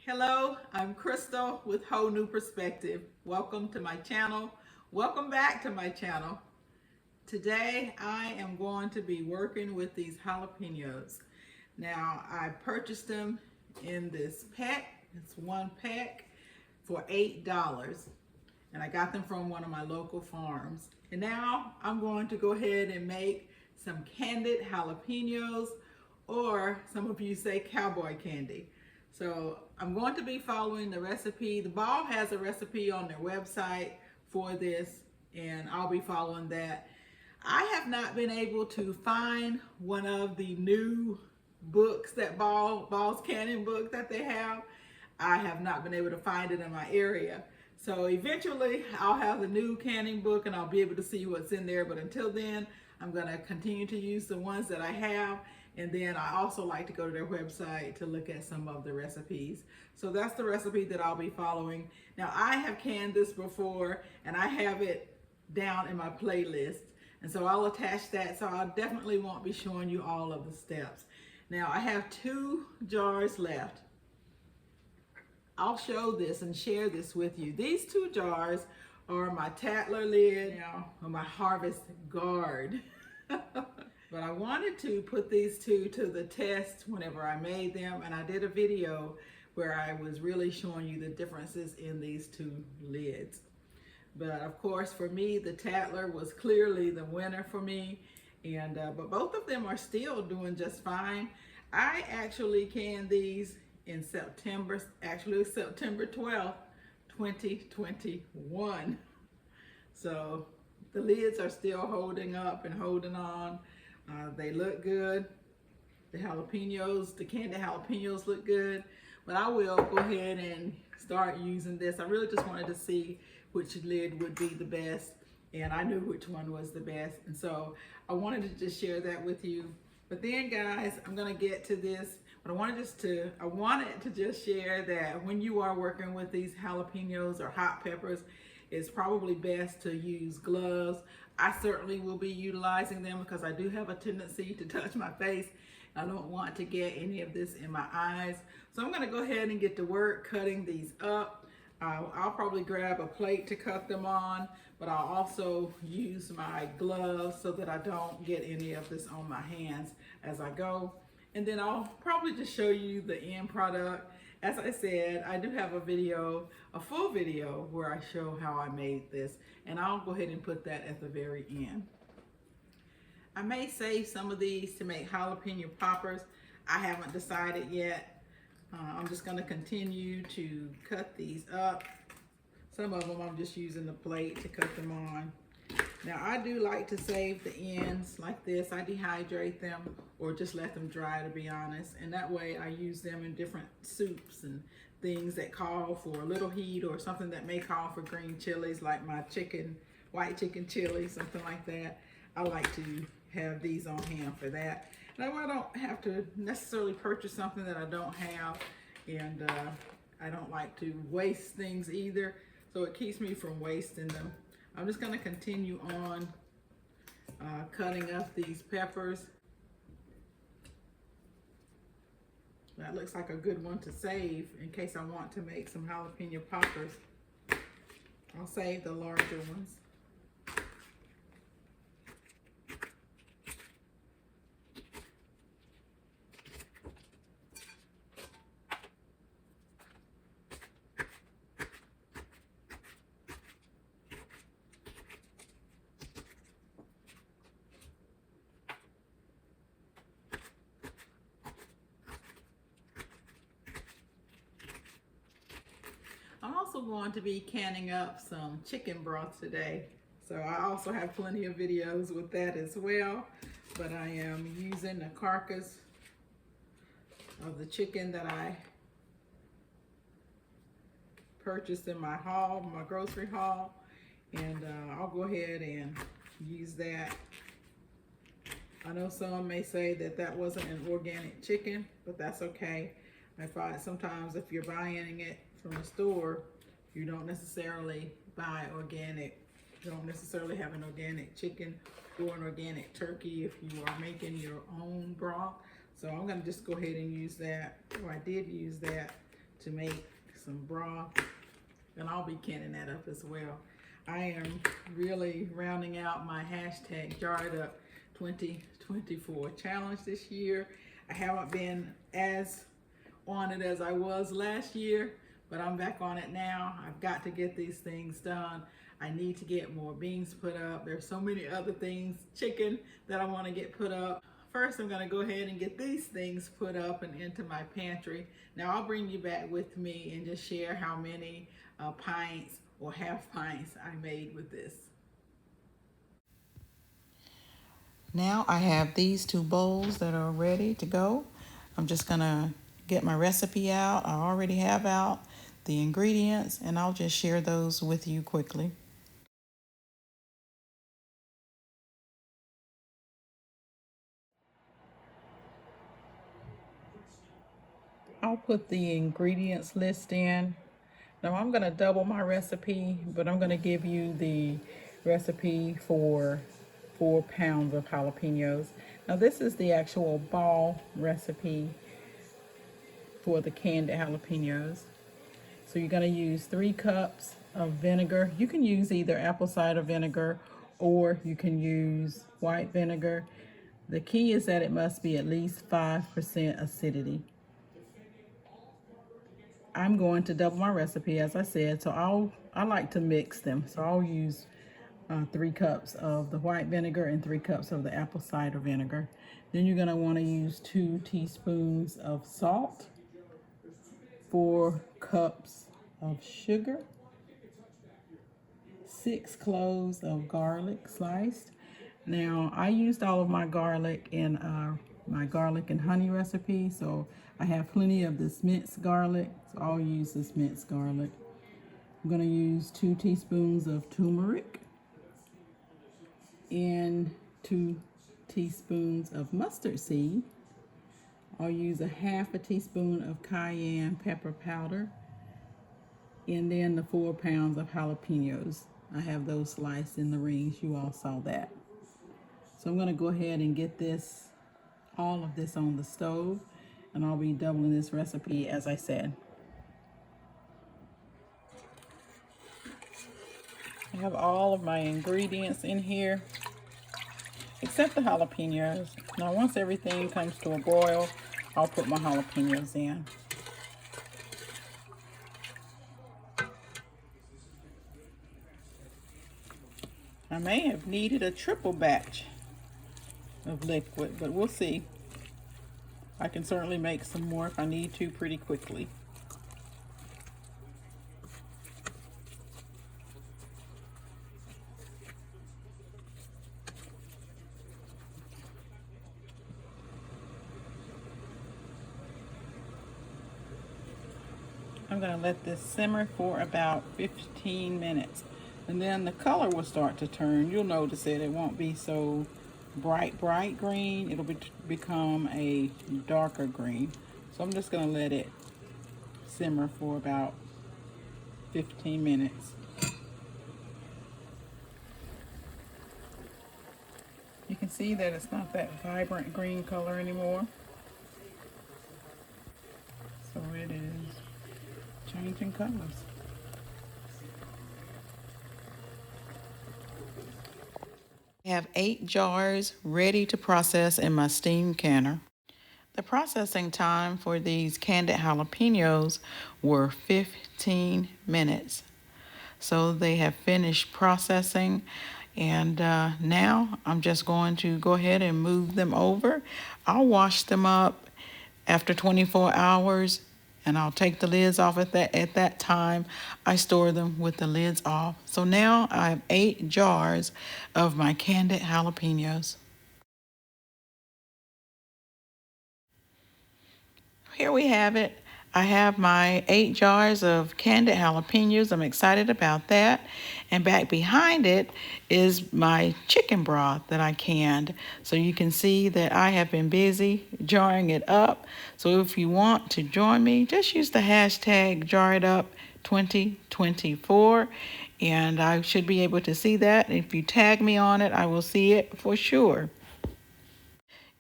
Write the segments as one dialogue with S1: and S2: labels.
S1: Hello, I'm Crystal with Whole New Perspective. Welcome to my channel. Welcome back to my channel. Today I am going to be working with these jalapeños. Now I purchased them in this pack. It's one pack for $8 and I got them from one of my local farms. And now I'm going to go ahead and make some candied jalapeños, or some of you say cowboy candy. So I'm going to be following the recipe. The Ball has a recipe on their website for this, and I'll be following that. I have not been able to find one of the new books that Ball's canning book that they have. I have not been able to find it in my area. So eventually I'll have the new canning book and I'll be able to see what's in there. But until then, I'm going to continue to use the ones that I have. And then I also like to go to their website to look at some of the recipes. So that's the recipe that I'll be following. Now I have canned this before and I have it down in my playlist. And so I'll attach that, so I definitely won't be showing you all of the steps. Now I have 2 jars left. I'll show this and share this with you. These 2 jars are my Tatler lid, or my Harvest Guard. But I wanted to put these 2 to the test whenever I made them, and I did a video where I was really showing you the differences in these 2 lids. But of course, for me, the Tatler was clearly the winner for me, and but both of them are still doing just fine. I actually canned these in September, actually September 12th, 2021. So the lids are still holding up and holding on. They look good. The jalapenos, the candied jalapenos look good. But I will go ahead and start using this. I really just wanted to see which lid would be the best, and I knew which one was the best. And so I wanted to just share that with you. But then guys, I'm gonna get to this. But I wanted to just share that when you are working with these jalapenos or hot peppers, it's probably best to use gloves. I certainly will be utilizing them because I do have a tendency to touch my face. I don't want to get any of this in my eyes. So I'm gonna go ahead and get to work cutting these up. I'll probably grab a plate to cut them on, but I'll also use my gloves so that I don't get any of this on my hands as I go. And then I'll probably just show you the end product. As I said, I do have a video, a full video, where I show how I made this, and I'll go ahead and put that at the very end. I may save some of these to make jalapeno poppers. I haven't decided yet. I'm just gonna continue to cut these up. Some of them I'm just using the plate to cut them on. Now I do like to save the ends like this. I dehydrate them or just let them dry, to be honest. And that way I use them in different soups and things that call for a little heat, or something that may call for green chilies, like my white chicken chili, something like that. I like to have these on hand for that. Now I don't have to necessarily purchase something that I don't have, and I don't like to waste things either, so it keeps me from wasting them. I'm just going to continue on cutting up these peppers. That looks like a good one to save in case I want to make some jalapeno poppers. I'll save the larger ones. I'm also going to be canning up some chicken broth today. So I also have plenty of videos with that as well. But I am using the carcass of the chicken that I purchased in my haul, my grocery haul. And I'll go ahead and use that. I know some may say that that wasn't an organic chicken, but that's okay. I find sometimes if you're buying it from the store, you don't necessarily buy organic. You don't necessarily have an organic chicken or an organic turkey if you are making your own broth. So I'm gonna just go ahead and use that, or I did use that, to make some broth, and I'll be canning that up as well. I am really rounding out my hashtag Jarred Up 2024 challenge this year. I haven't been as on it as I was last year, but I'm back on it now. I've got to get these things done. I need to get more beans put up. There's so many other things, chicken, that I want to get put up. First, I'm going to go ahead and get these things put up and into my pantry. Now, I'll bring you back with me and just share how many pints or half pints I made with this. Now I have these 2 bowls that are ready to go. I'm just going to get my recipe out. I already have out the ingredients, and I'll just share those with you quickly. I'll put the ingredients list in. Now I'm going to double my recipe, but I'm going to give you the recipe for 4 pounds of jalapenos. Now this is the actual ball recipe for the candied jalapenos. So you're going to use 3 cups of vinegar. You can use either apple cider vinegar or you can use white vinegar. The key is that it must be at least 5% acidity. I'm going to double my recipe, as I said, so I like to mix them. So I'll use 3 cups of the white vinegar and 3 cups of the apple cider vinegar. Then you're going to want to use 2 teaspoons of salt, 4 cups of sugar, 6 cloves of garlic sliced. Now, I used all of my garlic in my garlic and honey recipe, so I have plenty of this minced garlic, so I'll use this minced garlic. I'm going to use 2 teaspoons of turmeric and 2 teaspoons of mustard seed. I'll use a half a teaspoon of cayenne pepper powder, and then the 4 pounds of jalapenos. I have those sliced in the rings. You all saw that. So I'm going to go ahead and get all of this on the stove, and I'll be doubling this recipe as I said. I have all of my ingredients in here except the jalapenos. Now once everything comes to a boil, I'll put my jalapenos in. I may have needed a triple batch of liquid, but we'll see. I can certainly make some more if I need to pretty quickly. I'm going to let this simmer for about 15 minutes. And then the color will start to turn. You'll notice it. It won't be so bright green. It'll become a darker green. So I'm just going to let it simmer for about 15 minutes. You can see that it's not that vibrant green color anymore. So it is changing colors. I have 8 jars ready to process in my steam canner. The processing time for these candied jalapenos were 15 minutes. So they have finished processing, and now I'm just going to go ahead and move them over. I'll wash them up after 24 hours, and I'll take the lids off at that time. I store them with the lids off. So now I have 8 jars of my candied jalapenos. Here we have it. I have my 8 jars of candied jalapenos. I'm excited about that. And back behind it is my chicken broth that I canned. So you can see that I have been busy jarring it up. So if you want to join me, just use the hashtag JarredUp2024. And I should be able to see that. If you tag me on it, I will see it for sure.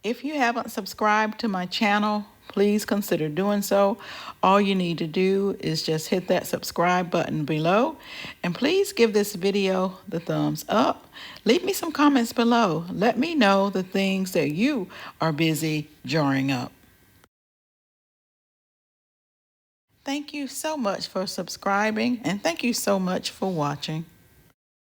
S1: If you haven't subscribed to my channel, please consider doing so. All you need to do is just hit that subscribe button below, and please give this video the thumbs up. Leave me some comments below. Let me know the things that you are busy jarring up. Thank you so much for subscribing, and thank you so much for watching.